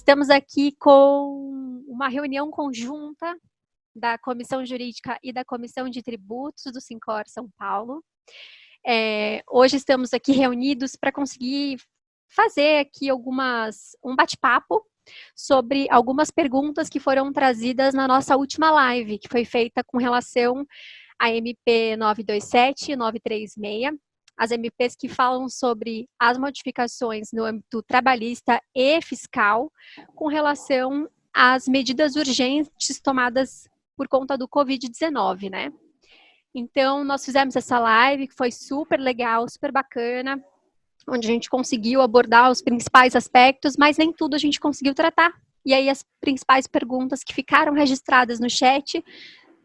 Estamos aqui com uma reunião conjunta da Comissão Jurídica e da Comissão de Tributos do Sincor São Paulo. Hoje estamos aqui reunidos para conseguir fazer aqui um bate-papo sobre algumas perguntas que foram trazidas na nossa última live, que foi feita com relação à MP 927 e 936, as MPs que falam sobre as modificações no âmbito trabalhista e fiscal com relação às medidas urgentes tomadas por conta do Covid-19, né? Então, nós fizemos essa live, que foi super legal, super bacana, onde a gente conseguiu abordar os principais aspectos, mas nem tudo a gente conseguiu tratar. E aí, as principais perguntas que ficaram registradas no chat,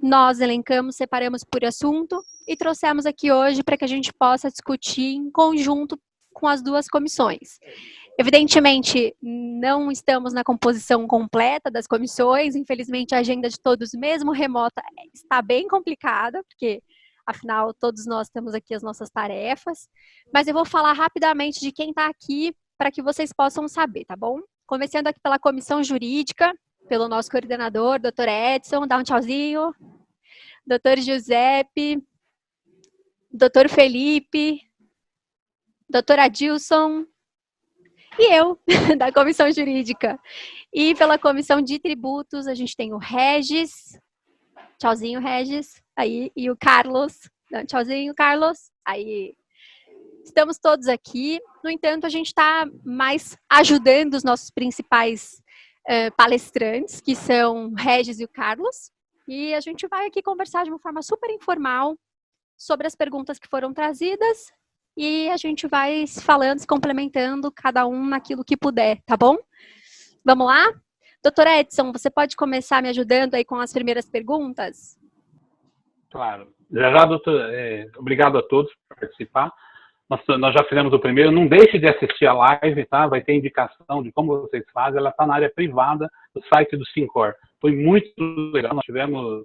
nós elencamos, separamos por assunto e trouxemos aqui hoje para que a gente possa discutir em conjunto com as duas comissões. Evidentemente, não estamos na composição completa das comissões, infelizmente a agenda de todos, mesmo remota, está bem complicada, porque, afinal, todos nós temos aqui as nossas tarefas, mas eu vou falar rapidamente de quem está aqui para que vocês possam saber, tá bom? Começando aqui pela comissão jurídica, pelo nosso coordenador, doutor Edson, dá um tchauzinho, doutor Giuseppe, doutor Felipe, doutor Adilson, e eu, da comissão jurídica. E pela comissão de tributos, a gente tem o Regis, tchauzinho, Regis, aí, e o Carlos, tchauzinho, Carlos, aí. Estamos todos aqui, no entanto, a gente está mais ajudando os nossos principais palestrantes, que são o Regis e o Carlos, e a gente vai aqui conversar de uma forma super informal sobre as perguntas que foram trazidas, e a gente vai se falando, se complementando, cada um naquilo que puder, tá bom? Vamos lá? Doutor Edson, você pode começar me ajudando aí com as primeiras perguntas? Claro. Já, doutor, obrigado a todos por participar. Nós já fizemos o primeiro. Não deixe de assistir a live, tá? Vai ter indicação de como vocês fazem. Ela está na área privada do site do Sincor. Foi muito legal. Nós tivemos,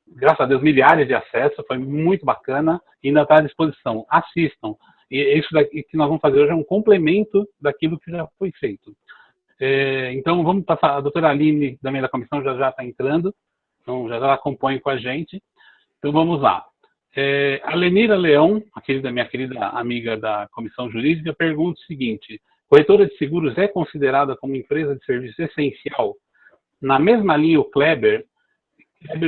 graças a Deus, milhares de acessos. Foi muito bacana e ainda está à disposição. Assistam. E isso daqui que nós vamos fazer hoje é um complemento daquilo que já foi feito. Então, vamos passar. A doutora Aline, também da comissão, já está entrando. Então, já acompanha com a gente. Então, vamos lá. A Lenira Leão, minha querida amiga da Comissão Jurídica, pergunta o seguinte: corretora de seguros é considerada como empresa de serviço essencial? Na mesma linha, o Kleber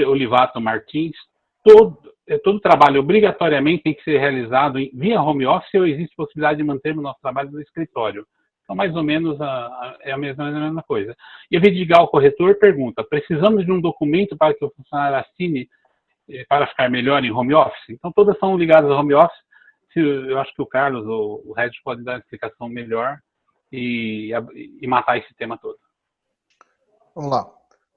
Olivato Martins, todo trabalho obrigatoriamente tem que ser realizado via home office ou existe possibilidade de mantermos o nosso trabalho no escritório? Então, mais ou menos, é a mesma coisa. E a Vidigal Corretor pergunta: precisamos de um documento para que o funcionário assine para ficar melhor em home office? Então, todas são ligadas ao home office. Eu acho que o Carlos ou o Regis podem dar uma explicação melhor e matar esse tema todo. Vamos lá.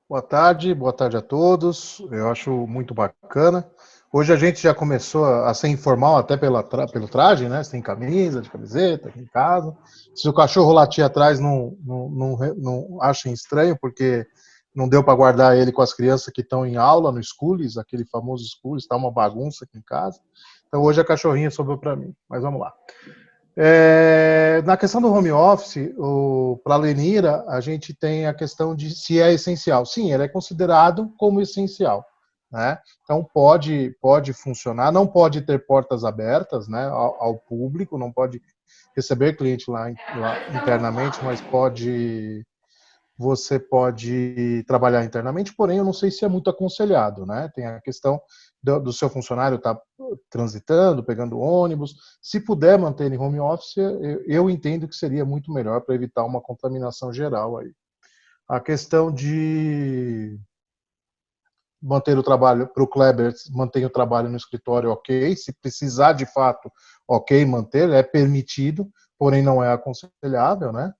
Boa tarde a todos. Eu acho muito bacana. Hoje a gente já começou a ser informal até pelo traje, né? Sem camisa, de camiseta, aqui em casa. Se o cachorro latir atrás, não achem estranho, porque não deu para guardar ele com as crianças que estão em aula no Schools, aquele famoso Schools, está uma bagunça aqui em casa. Então hoje a cachorrinha sobrou para mim, mas vamos lá. Na questão do home office, para a Lenira, a gente tem a questão de se é essencial. Sim, ele é considerado como essencial, né? Então pode funcionar, não pode ter portas abertas, né, ao público, não pode receber cliente lá internamente, mas você pode trabalhar internamente, porém eu não sei se é muito aconselhado, né? Tem a questão do seu funcionário estar transitando, pegando ônibus. Se puder manter em home office, eu entendo que seria muito melhor para evitar uma contaminação geral aí. A questão de manter o trabalho, para o Kleber, manter o trabalho no escritório, ok. Se precisar de fato, ok, manter, é permitido, porém não é aconselhável, né?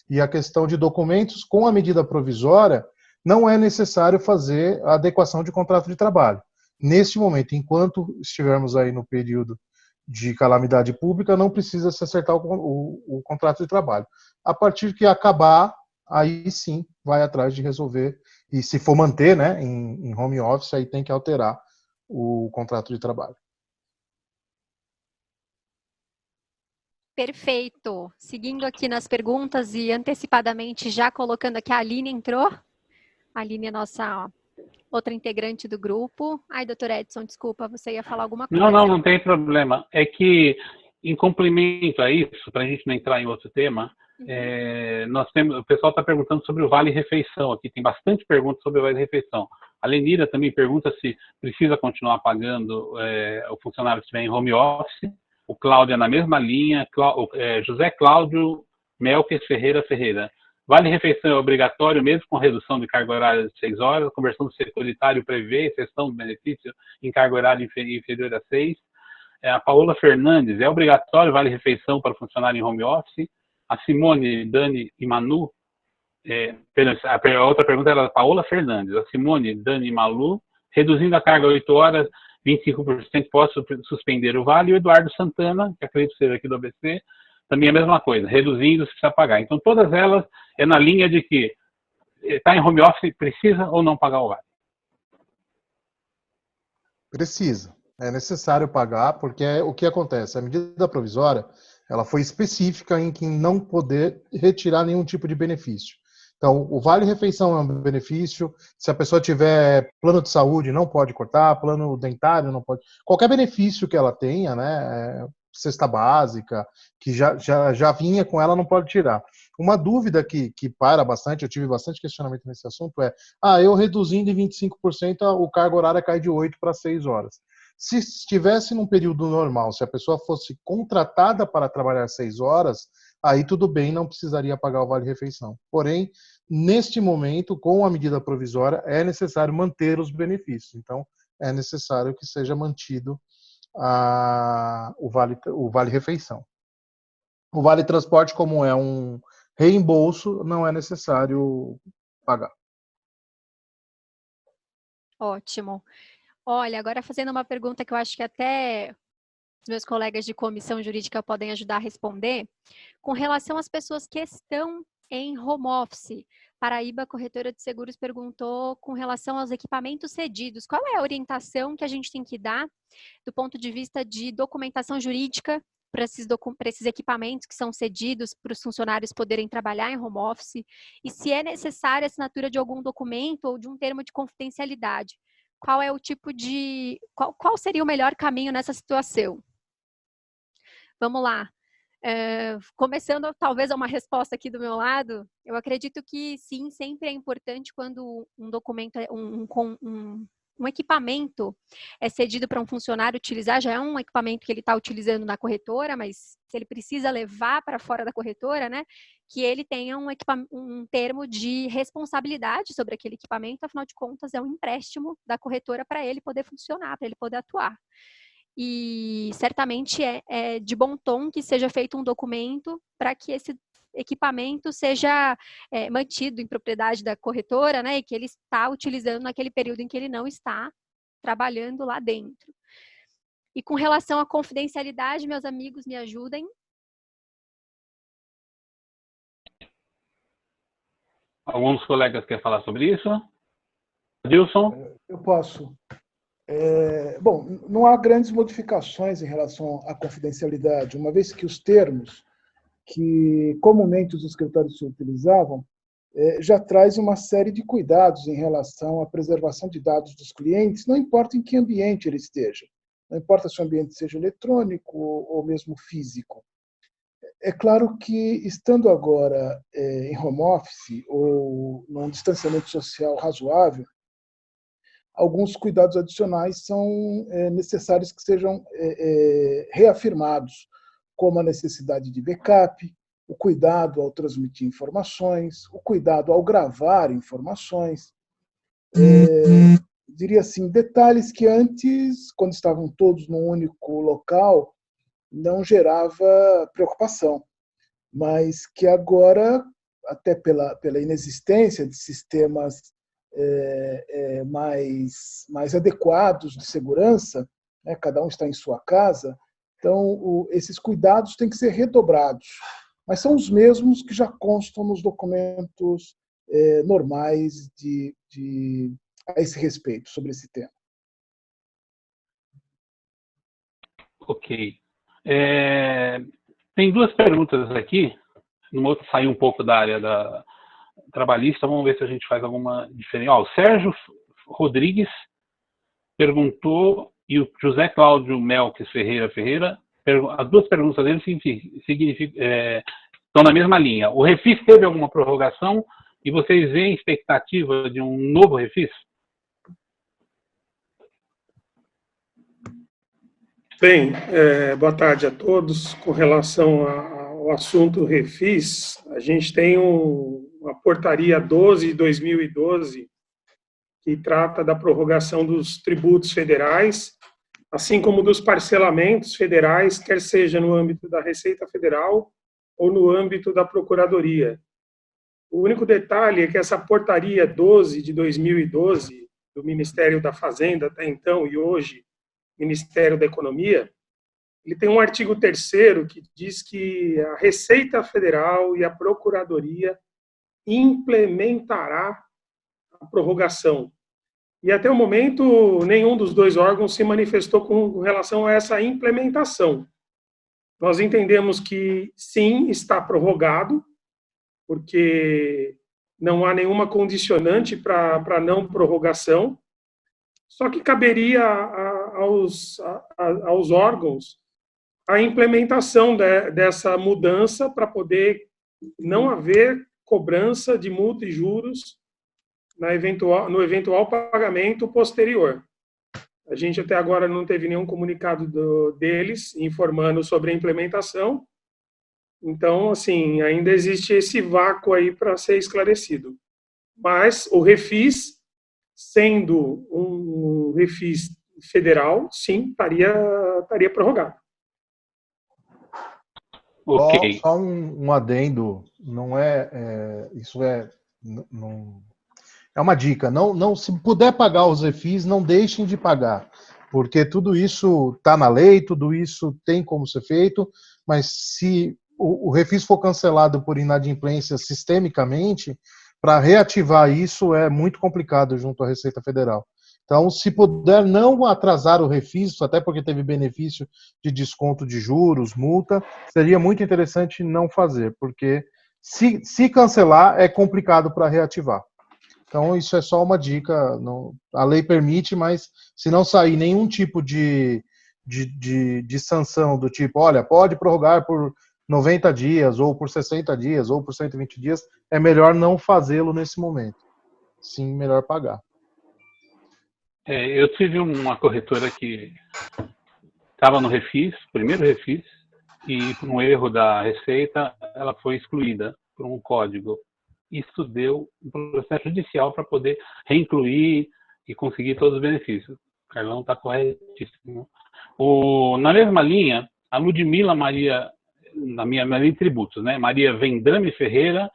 E a questão de documentos, com a medida provisória, não é necessário fazer a adequação de contrato de trabalho. Neste momento, enquanto estivermos aí no período de calamidade pública, não precisa se acertar o contrato de trabalho. A partir que acabar, aí sim vai atrás de resolver. E se for manter, né, em home office, aí tem que alterar o contrato de trabalho. Perfeito. Seguindo aqui nas perguntas e antecipadamente já colocando aqui, a Aline entrou. A Aline é nossa outra integrante do grupo. Ai, doutor Edson, desculpa, você ia falar alguma coisa. Não tem problema. É que, em complemento a isso, para a gente não entrar em outro tema, nós temos, o pessoal está perguntando sobre o Vale Refeição aqui. Tem bastante perguntas sobre o Vale Refeição. A Lenira também pergunta se precisa continuar pagando o funcionário que estiver em home office. O Cláudio é na mesma linha. José Cláudio Melques Ferreira. Vale refeição é obrigatório, mesmo com redução de carga horária de 6 horas. A conversão do securitário prevê exceção do benefício em carga horária inferior a 6. A Paola Fernandes, é obrigatório vale refeição para funcionário em home office? A Simone, Dani e Manu, a outra pergunta era a Paola Fernandes. A Simone, Dani e Malu, reduzindo a carga a 8 horas, 25% posso suspender o vale. E o Eduardo Santana, que acredito ser aqui do ABC, também é a mesma coisa, reduzindo se precisa pagar. Então, todas elas é na linha de que está em home office, precisa ou não pagar o vale? Precisa. É necessário pagar, porque o que acontece? A medida provisória, ela foi específica em que não poder retirar nenhum tipo de benefício. Então, o vale-refeição é um benefício. Se a pessoa tiver plano de saúde, não pode cortar, plano dentário, não pode. Qualquer benefício que ela tenha, né, cesta básica, que já vinha com ela, não pode tirar. Uma dúvida que para bastante, eu tive bastante questionamento nesse assunto, eu reduzindo em 25%, o carga horária cai de 8 para 6 horas. Se estivesse num período normal, se a pessoa fosse contratada para trabalhar 6 horas, aí tudo bem, não precisaria pagar o vale-refeição. Porém, neste momento, com a medida provisória, é necessário manter os benefícios. Então, é necessário que seja mantido o vale-refeição. O vale-transporte, como é um reembolso, não é necessário pagar. Ótimo. Olha, agora fazendo uma pergunta que eu acho que até os meus colegas de comissão jurídica podem ajudar a responder, com relação às pessoas que estão em home office. Paraíba Corretora de Seguros perguntou com relação aos equipamentos cedidos. Qual é a orientação que a gente tem que dar do ponto de vista de documentação jurídica para esses equipamentos que são cedidos para os funcionários poderem trabalhar em home office? E se é necessária a assinatura de algum documento ou de um termo de confidencialidade? Qual é o tipo de... Qual seria o melhor caminho nessa situação? Vamos lá. Começando, talvez, a uma resposta aqui do meu lado, eu acredito que sim, sempre é importante quando um documento, um equipamento é cedido para um funcionário utilizar, já é um equipamento que ele está utilizando na corretora, mas se ele precisa levar para fora da corretora, né, que ele tenha um termo de responsabilidade sobre aquele equipamento, afinal de contas, é um empréstimo da corretora para ele poder funcionar, para ele poder atuar. E certamente é de bom tom que seja feito um documento para que esse equipamento seja mantido em propriedade da corretora, né, e que ele está utilizando naquele período em que ele não está trabalhando lá dentro. E com relação à confidencialidade, meus amigos, me ajudem. Alguns colegas querem falar sobre isso? Adilson? Eu posso. Bom, não há grandes modificações em relação à confidencialidade, uma vez que os termos que comumente os escritórios se utilizavam já traz uma série de cuidados em relação à preservação de dados dos clientes, não importa em que ambiente ele esteja, não importa se o ambiente seja eletrônico ou mesmo físico. É claro que, estando agora em home office ou num distanciamento social razoável, alguns cuidados adicionais são necessários que sejam reafirmados, como a necessidade de backup, o cuidado ao transmitir informações, o cuidado ao gravar informações. Diria assim, detalhes que antes, quando estavam todos num único local, não gerava preocupação, mas que agora, até pela inexistência de sistemas mais adequados de segurança, né? Cada um está em sua casa, então esses cuidados têm que ser redobrados, mas são os mesmos que já constam nos documentos normais a esse respeito, sobre esse tema. Ok. Tem duas perguntas aqui, numa outra saiu um pouco da área da trabalhista, vamos ver se a gente faz alguma diferença. Ó, o Sérgio Rodrigues perguntou, e o José Cláudio Melques Ferreira, as duas perguntas dele estão na mesma linha. O refis teve alguma prorrogação e vocês veem expectativa de um novo refis? Bem, boa tarde a todos. Com relação ao assunto refis, a gente tem uma portaria 12 de 2012 que trata da prorrogação dos tributos federais, assim como dos parcelamentos federais, quer seja no âmbito da Receita Federal ou no âmbito da Procuradoria. O único detalhe é que essa portaria 12 de 2012, do Ministério da Fazenda até então e hoje, Ministério da Economia, ele tem um artigo 3º que diz que a Receita Federal e a Procuradoria implementará a prorrogação. E até o momento, nenhum dos dois órgãos se manifestou com relação a essa implementação. Nós entendemos que sim, está prorrogado, porque não há nenhuma condicionante para não prorrogação, só que caberia aos órgãos a implementação dessa mudança para poder não haver cobrança de multa e juros no eventual pagamento posterior. A gente até agora não teve nenhum comunicado deles informando sobre a implementação. Então, assim, ainda existe esse vácuo aí para ser esclarecido. Mas o refis, sendo um refis federal, sim, estaria prorrogado. Ok. Só um adendo, não isso não, é uma dica, não, se puder pagar os refis, não deixem de pagar, porque tudo isso está na lei, tudo isso tem como ser feito, mas se o refis for cancelado por inadimplência sistemicamente, para reativar isso é muito complicado junto à Receita Federal. Então, se puder não atrasar o refis, até porque teve benefício de desconto de juros, multa, seria muito interessante não fazer, porque se cancelar é complicado para reativar. Então, isso é só uma dica. A lei permite, mas se não sair nenhum tipo de sanção do tipo, olha, pode prorrogar por 90 dias, ou por 60 dias, ou por 120 dias, é melhor não fazê-lo nesse momento. Sim, melhor pagar. Eu tive uma corretora que estava no refis, primeiro refis, e por um erro da Receita, ela foi excluída por um código. Isso deu um processo judicial para poder reincluir e conseguir todos os benefícios. O Carlão está corretíssimo. Na mesma linha, a Ludmila Maria, na minha linha de tributos, né? Maria Vendrame Ferreira,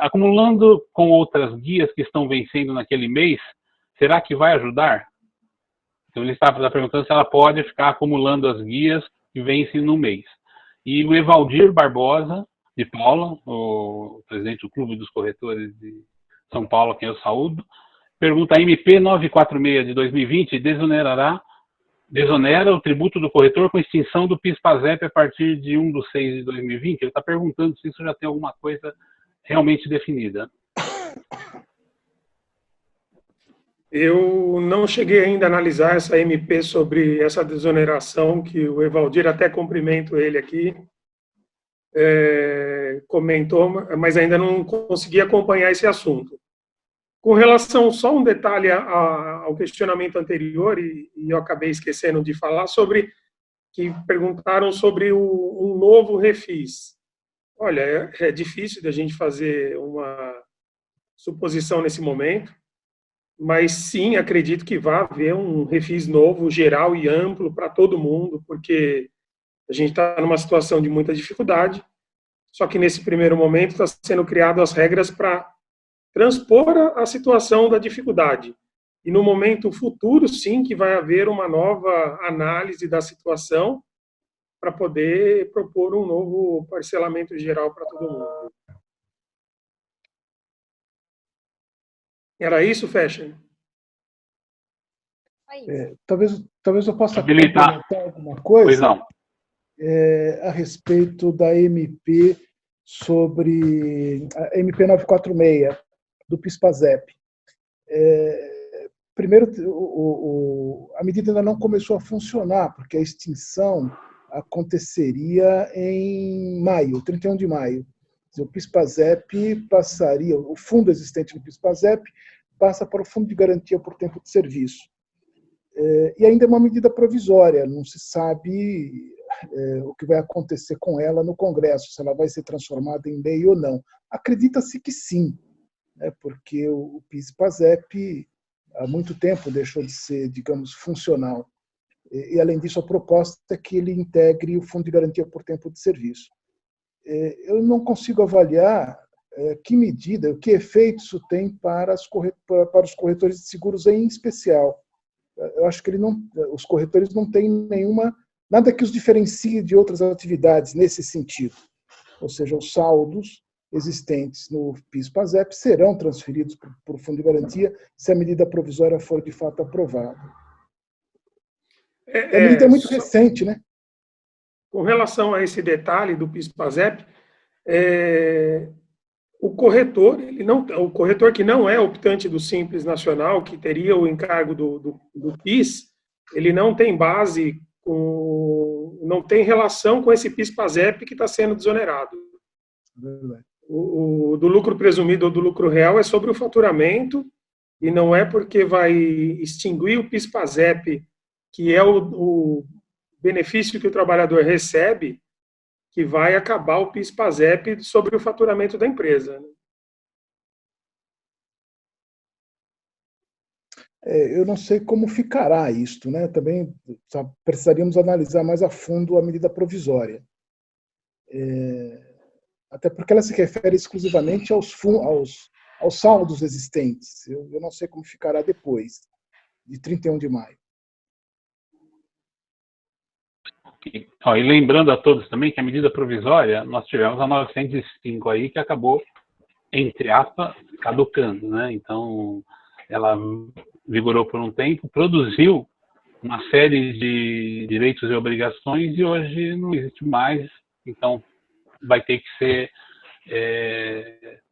acumulando com outras guias que estão vencendo naquele mês, será que vai ajudar? Então, ele está perguntando se ela pode ficar acumulando as guias que vencem no mês. E o Evaldir Barbosa, de Paula, o presidente do Clube dos Corretores de São Paulo, quem eu saúdo, pergunta: a MP 946 de 2020 desonera o tributo do corretor com extinção do PIS/PASEP a partir de 1/6 de 2020? Ele está perguntando se isso já tem alguma coisa realmente definida. Eu não cheguei ainda a analisar essa MP sobre essa desoneração, que o Evaldir, até cumprimento ele aqui, comentou, mas ainda não consegui acompanhar esse assunto. Com relação, só um detalhe ao questionamento anterior, e eu acabei esquecendo de falar, que perguntaram sobre um novo refis. Olha, é difícil da gente fazer uma suposição nesse momento, mas sim, acredito que vai haver um refis novo, geral e amplo para todo mundo, porque a gente está numa situação de muita dificuldade, só que nesse primeiro momento está sendo criadas as regras para transpor a situação da dificuldade. E no momento futuro, sim, que vai haver uma nova análise da situação para poder propor um novo parcelamento geral para todo mundo. Era isso, Fashion? Talvez eu possa habilitar complementar alguma coisa. Pois não. a respeito da MP sobre a MP 946 do PIS/PASEP. Primeiro, a medida ainda não começou a funcionar, porque a extinção aconteceria em maio, 31 de maio. O PIS/PASEP passaria, o fundo existente do PIS/PASEP passa para o Fundo de Garantia por Tempo de Serviço. E ainda é uma medida provisória, não se sabe o que vai acontecer com ela no Congresso, se ela vai ser transformada em lei ou não. Acredita-se que sim, né, porque o PIS/PASEP há muito tempo deixou de ser, digamos, funcional. E, além disso, a proposta é que ele integre o Fundo de Garantia por Tempo de Serviço. Eu não consigo avaliar que medida, que efeito isso tem para os corretores de seguros em especial. Eu acho que os corretores não têm nada que os diferencie de outras atividades nesse sentido. Ou seja, os saldos existentes no PIS/PASEP serão transferidos para o Fundo de Garantia se a medida provisória for de fato aprovada. A medida é muito recente, né? Com relação a esse detalhe do PIS/PASEP, o corretor que não é optante do Simples Nacional, que teria o encargo do PIS, ele não tem base, não tem relação com esse PIS/PASEP que está sendo desonerado. O do lucro presumido ou do lucro real é sobre o faturamento, e não é porque vai extinguir o PIS/PASEP, que é o benefício que o trabalhador recebe, que vai acabar o PIS/PASEP sobre o faturamento da empresa. Eu não sei como ficará isto, né? Também precisaríamos analisar mais a fundo a medida provisória. Até porque ela se refere exclusivamente aos saldos existentes. Eu não sei como ficará depois, de 31 de maio. E lembrando a todos também que a medida provisória, nós tivemos a 905 aí, que acabou, entre aspas, caducando, né? Então, ela vigorou por um tempo, produziu uma série de direitos e obrigações e hoje não existe mais. Então, vai ter que ser,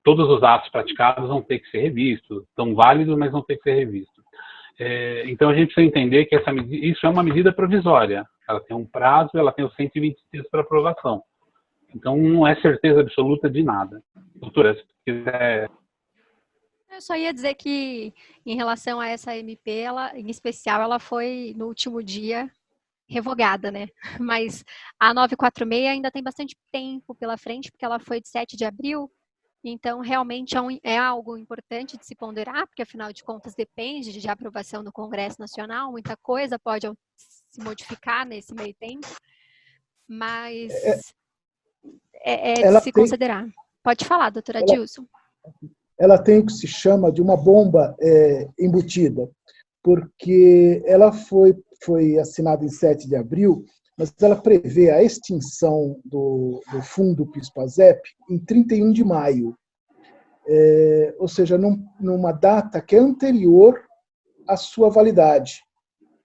todos os atos praticados vão ter que ser revistos, estão válidos, mas vão ter que ser revistos. Então, a gente precisa entender que isso é uma medida provisória. Ela tem um prazo, ela tem os 120 dias para aprovação. Então, não é certeza absoluta de nada. Doutora, se quiser... Eu só ia dizer que, em relação a essa MP, em especial, ela foi, no último dia, revogada, né? Mas a 946 ainda tem bastante tempo pela frente, porque ela foi de 7 de abril, então realmente é algo importante de se ponderar, porque afinal de contas depende de aprovação do Congresso Nacional, muita coisa pode se modificar nesse meio tempo, mas de se considerar. Pode falar, doutora Dilson. Ela tem o que se chama de uma bomba embutida, porque ela foi assinada em 7 de abril, mas ela prevê a extinção do fundo PIS/PASEP em 31 de maio, ou seja, numa data que é anterior à sua validade.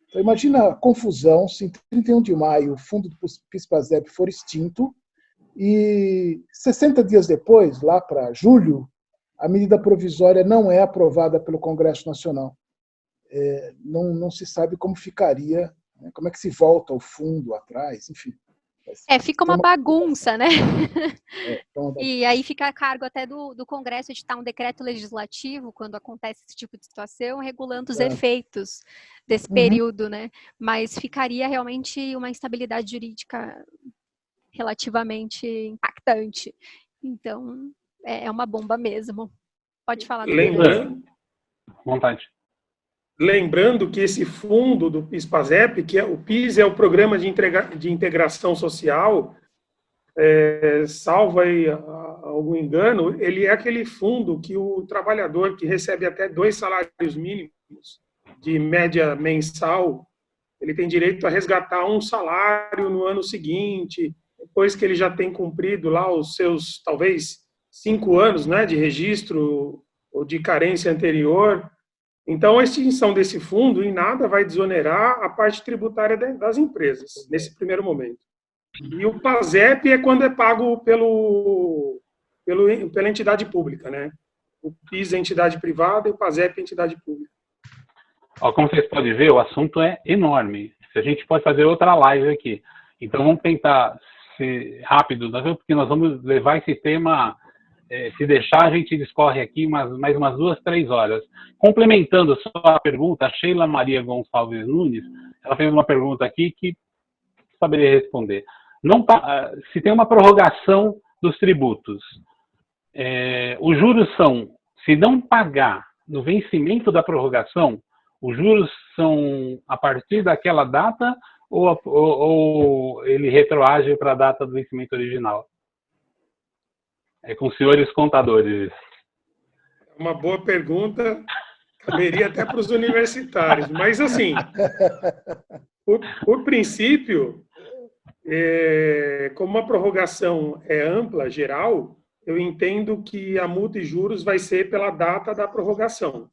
Então, imagina a confusão se em 31 de maio o fundo do PIS/PASEP for extinto e 60 dias depois, lá para julho, a medida provisória não é aprovada pelo Congresso Nacional. Não se sabe como ficaria, né? Como é que se volta o fundo atrás, enfim. Fica uma bagunça, né? E aí fica a cargo até do Congresso editar um decreto legislativo, quando acontece esse tipo de situação, regulando os efeitos desse período, né? Mas ficaria realmente uma instabilidade jurídica relativamente impactante. Então, é uma bomba mesmo. Pode falar. Lembrando que esse fundo do PIS/PASEP, o PIS é o Programa de Integração Social, salvo aí algum engano, ele é aquele fundo que o trabalhador que recebe até 2 salários mínimos de média mensal, ele tem direito a resgatar um salário no ano seguinte, depois que ele já tem cumprido lá os seus, talvez, 5 anos, né, de registro ou de carência anterior. Então, a extinção desse fundo em nada vai desonerar a parte tributária das empresas, nesse primeiro momento. E o PASEP é quando é pago pela entidade pública, né? O PIS é entidade privada e o PASEP é entidade pública. Ó, como vocês podem ver, o assunto é enorme. A gente pode fazer outra live aqui. Então, vamos tentar ser rápido, porque nós vamos levar esse tema, se deixar, a gente discorre aqui mais umas 2, 3 horas. Complementando só a pergunta, a Sheila Maria Gonçalves Nunes, ela fez uma pergunta aqui que saberia responder. Se tem uma prorrogação dos tributos, os juros são, se não pagar no vencimento da prorrogação, os juros são a partir daquela data ou ele retroage para a data do vencimento original? É com os senhores contadores. Uma boa pergunta, caberia até para os universitários. Mas, assim, por princípio, como a prorrogação é ampla, geral, eu entendo que a multa e juros vai ser pela data da prorrogação.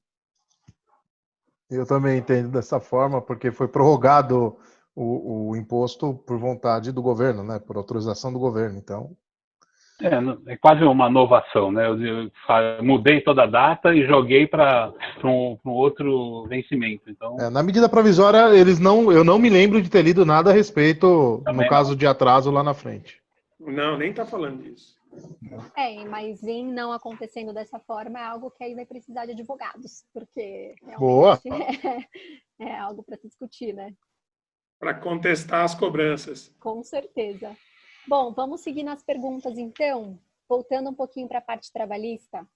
Eu também entendo dessa forma, porque foi prorrogado o imposto por vontade do governo, né? Por autorização do governo. Então, é quase uma inovação, né? Eu mudei toda a data e joguei para um outro vencimento. Então, na medida provisória, eu não me lembro de ter lido nada a respeito, no caso de atraso lá na frente. Não, nem está falando disso. Mas em não acontecendo dessa forma é algo que aí vai precisar de advogados, porque Boa. É algo para se discutir, né? Para contestar as cobranças. Com certeza. Bom, vamos seguir nas perguntas então, voltando um pouquinho para a parte trabalhista.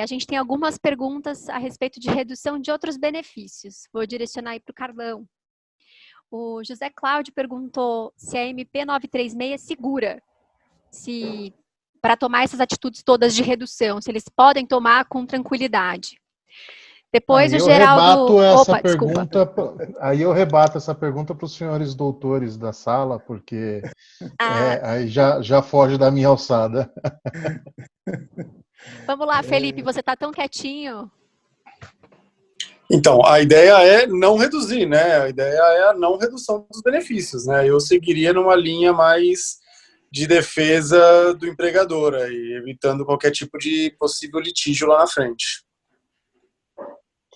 A gente tem algumas perguntas a respeito de redução de outros benefícios. Vou direcionar aí para o Carlão. O José Cláudio perguntou se a MP 936 é segura, para tomar essas atitudes todas de redução, se eles podem tomar com tranquilidade. Depois o Geraldo... Aí eu rebato essa pergunta para os senhores doutores da sala, porque aí já foge da minha alçada. Vamos lá, Felipe, você está tão quietinho. Então, a ideia é não reduzir, né? A ideia é a não redução dos benefícios, né? Eu seguiria numa linha mais de defesa do empregador, aí, evitando qualquer tipo de possível litígio lá na frente.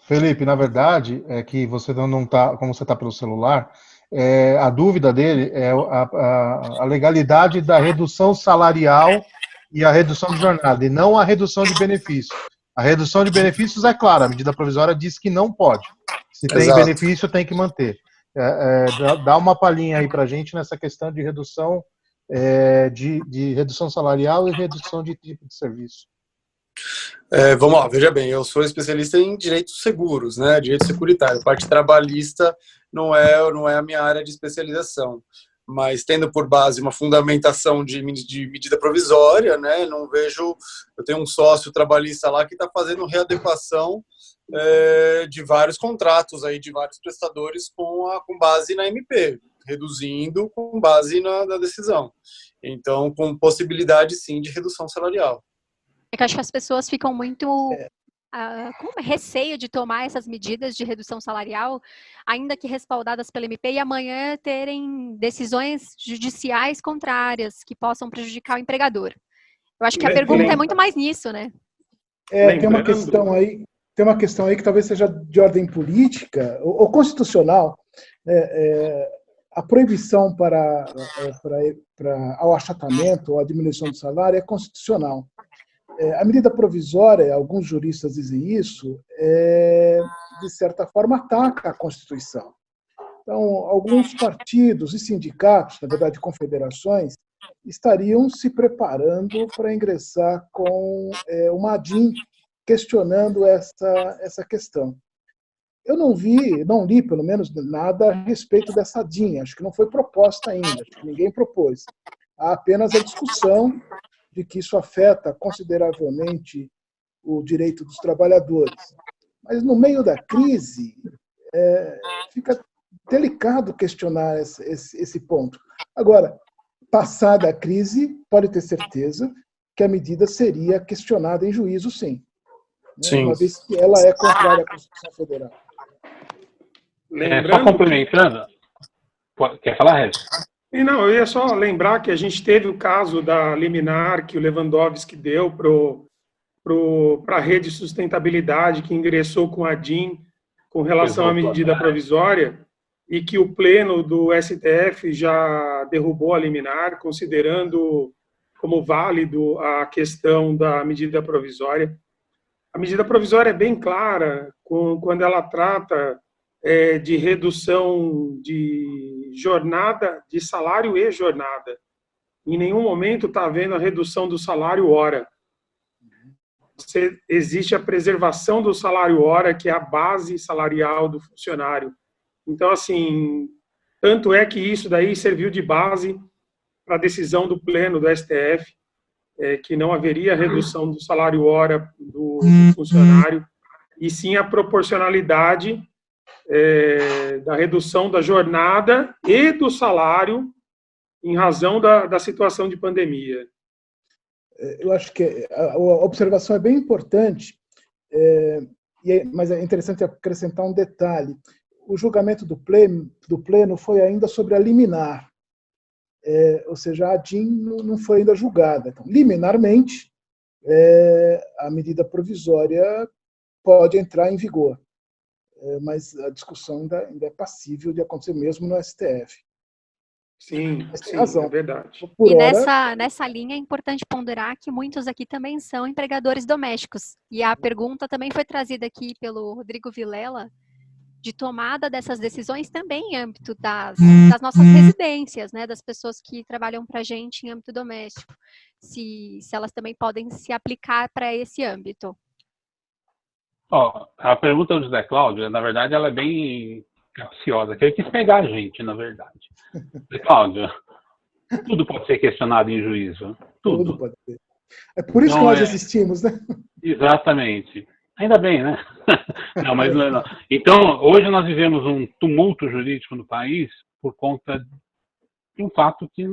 Felipe, na verdade, é que você não está, como você está pelo celular, a dúvida dele é a legalidade da redução salarial e a redução de jornada, e não a redução de benefícios. A redução de benefícios é clara, a medida provisória diz que não pode. Se tem benefício, tem que manter. Dá uma palhinha aí para a gente nessa questão de redução de redução salarial e redução de tipo de serviço. Vamos lá, veja bem, eu sou especialista em direitos seguros, né, direito securitário. A parte trabalhista não é a minha área de especialização, mas tendo por base uma fundamentação de medida provisória, né, não vejo... Eu tenho um sócio trabalhista lá que está fazendo readequação de vários contratos aí, de vários prestadores com base na MP, reduzindo com base na decisão. Então, com possibilidade, sim, de redução salarial. É que eu acho que as pessoas ficam muito com receio de tomar essas medidas de redução salarial, ainda que respaldadas pela MP, e amanhã terem decisões judiciais contrárias que possam prejudicar o empregador. Eu acho que a pergunta é muito mais nisso, né? Tem uma questão aí que talvez seja de ordem política ou constitucional. A proibição ao achatamento ou à diminuição do salário é constitucional. A medida provisória, alguns juristas dizem isso, de certa forma ataca a Constituição. Então, alguns partidos e sindicatos, na verdade confederações, estariam se preparando para ingressar com uma ADIM questionando essa questão. Eu não li pelo menos nada a respeito dessa ADIM, acho que não foi proposta ainda, acho que ninguém propôs. Há apenas a discussão de que isso afeta consideravelmente o direito dos trabalhadores. Mas no meio da crise, fica delicado questionar esse ponto. Agora, passada a crise, pode ter certeza que a medida seria questionada em juízo, sim. Sim. Uma vez que ela é contrária à Constituição Federal. Só complementando, quer falar, Regis? E não, eu ia só lembrar que a gente teve o caso da liminar que o Lewandowski deu para a rede de sustentabilidade, que ingressou com a DIN com relação à medida provisória, e que o pleno do STF já derrubou a liminar, considerando como válido a questão da medida provisória. A medida provisória é bem clara quando ela trata de redução de jornada, de salário e jornada. Em nenhum momento está havendo a redução do salário hora. Existe a preservação do salário hora, que é a base salarial do funcionário. Então, assim, tanto é que isso daí serviu de base para a decisão do pleno do STF, que não haveria redução do salário hora do funcionário, e sim a proporcionalidade da redução da jornada e do salário em razão da situação de pandemia. Eu acho que a observação é bem importante, mas é interessante acrescentar um detalhe. O julgamento do pleno foi ainda sobre a liminar, ou seja, a DIN não foi ainda julgada. Então, liminarmente, a medida provisória pode entrar em vigor, mas a discussão ainda é passível de acontecer mesmo no STF. Sim, é verdade. E nessa linha é importante ponderar que muitos aqui também são empregadores domésticos. E a pergunta também foi trazida aqui pelo Rodrigo Vilela, de tomada dessas decisões também em âmbito das nossas residências, né, das pessoas que trabalham para a gente em âmbito doméstico, se elas também podem se aplicar para esse âmbito. A pergunta do José Cláudio, na verdade, ela é bem capciosa, que ele quis pegar a gente, na verdade. José Cláudio, tudo pode ser questionado em juízo. Tudo pode ser. É por isso então, que nós existimos, né? Exatamente. Ainda bem, né? Não, mas não. Então, hoje nós vivemos um tumulto jurídico no país por conta de um fato que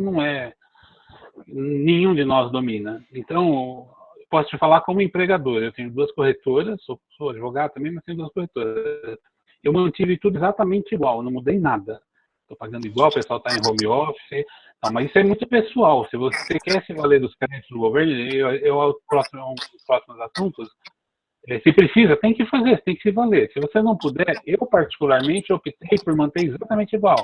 nenhum de nós domina. Então, eu posso te falar como empregador. Eu tenho 2 corretoras, sou advogado também, mas tenho 2 corretoras. Eu mantive tudo exatamente igual, não mudei nada. Estou pagando igual, o pessoal está em home office. Não, mas isso é muito pessoal. Se você quer se valer dos créditos do governo, os próximos assuntos, se precisa, tem que fazer, tem que se valer. Se você não puder, eu particularmente optei por manter exatamente igual.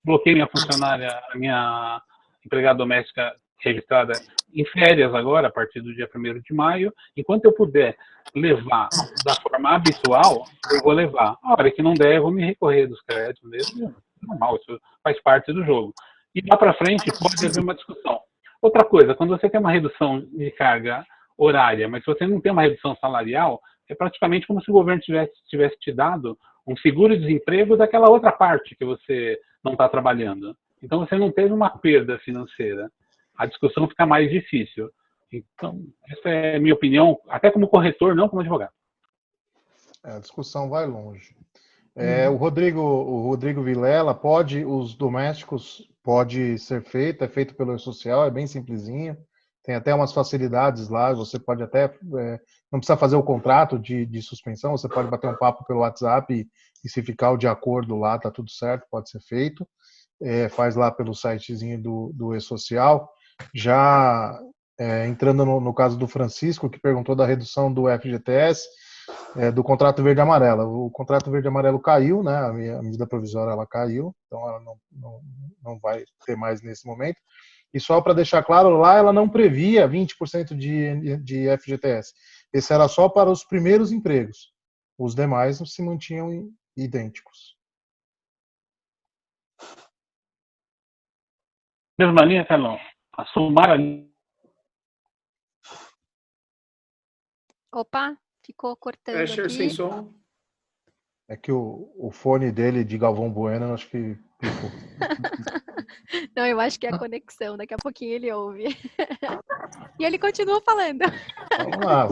Bloqueei minha funcionária, a minha empregada doméstica registrada em férias agora, a partir do dia 1º de maio. Enquanto eu puder levar da forma habitual, eu vou levar. A hora que não der, eu vou me recorrer dos créditos mesmo. Normal, isso faz parte do jogo. E lá para frente pode haver uma discussão. Outra coisa, quando você tem uma redução de carga horária, mas se você não tem uma redução salarial, é praticamente como se o governo tivesse te dado um seguro-desemprego daquela outra parte que você não está trabalhando. Então, você não teve uma perda financeira. A discussão fica mais difícil. Então, essa é a minha opinião, até como corretor, não como advogado. A discussão vai longe. O Rodrigo Vilela, os domésticos, pode ser feito, é feito pelo E-Social, é bem simplesinho. Tem até umas facilidades lá, você pode até, não precisa fazer o contrato de suspensão, você pode bater um papo pelo WhatsApp e se ficar de acordo lá, tá tudo certo, pode ser feito. Faz lá pelo sitezinho do E-Social. Já entrando no caso do Francisco, que perguntou da redução do FGTS, do contrato verde e amarelo. O contrato verde e amarelo caiu, né? A medida provisória ela caiu, então ela não vai ter mais nesse momento. E só para deixar claro, lá ela não previa 20% de FGTS. Esse era só para os primeiros empregos. Os demais se mantinham idênticos. Mesma linha, Carlão. A Sumara. Opa, ficou cortando aqui. Sem som. É que o fone dele de Galvão Bueno, acho que ficou. Não, eu acho que é a conexão. Daqui a pouquinho ele ouve. E ele continua falando. Vamos lá.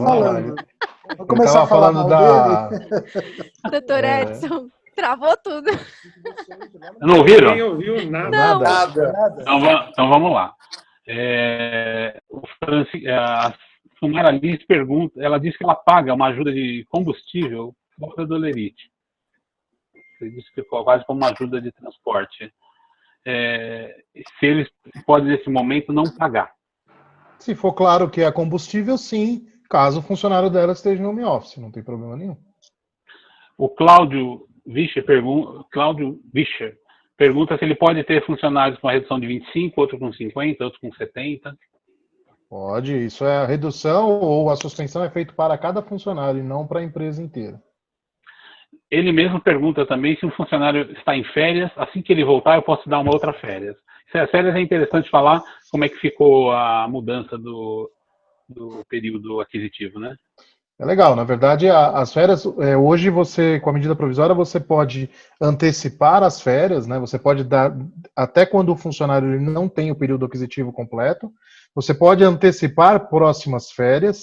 Vou começar a falar mal dele. Doutor Edson, travou tudo. Não ouviram? Ninguém ouviu nada. Não. Nada. Então vamos lá. A Sumara Liz pergunta, ela diz que ela paga uma ajuda de combustível fora do Lerite. Você disse que ficou quase como uma ajuda de transporte. se eles podem, nesse momento, não pagar. Se for claro que é combustível, sim, caso o funcionário dela esteja em home office, não tem problema nenhum. O Cláudio Vischer pergunta se ele pode ter funcionários com a redução de 25, outro com 50, outro com 70. Pode, isso é a redução ou a suspensão é feito para cada funcionário e não para a empresa inteira. Ele mesmo pergunta também se um funcionário está em férias, assim que ele voltar eu posso dar uma outra férias. As férias é interessante falar como é que ficou a mudança do período aquisitivo, né? É legal, na verdade, as férias, hoje você, com a medida provisória, você pode antecipar as férias, né? Você pode dar, até quando o funcionário ele não tem o período aquisitivo completo, você pode antecipar próximas férias,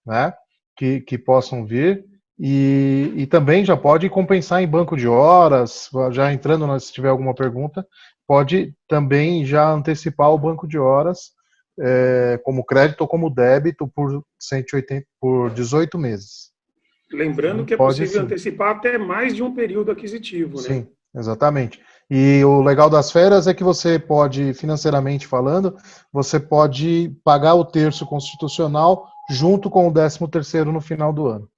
né? Que possam vir, e também já pode compensar em banco de horas, já entrando, se tiver alguma pergunta, pode também já antecipar o banco de horas, como crédito ou como débito por 18 meses. Lembrando que é possível antecipar até mais de um período aquisitivo, né? Sim, exatamente. E o legal das férias é que você pode, financeiramente falando, você pode pagar o terço constitucional junto com o 13º no final do ano.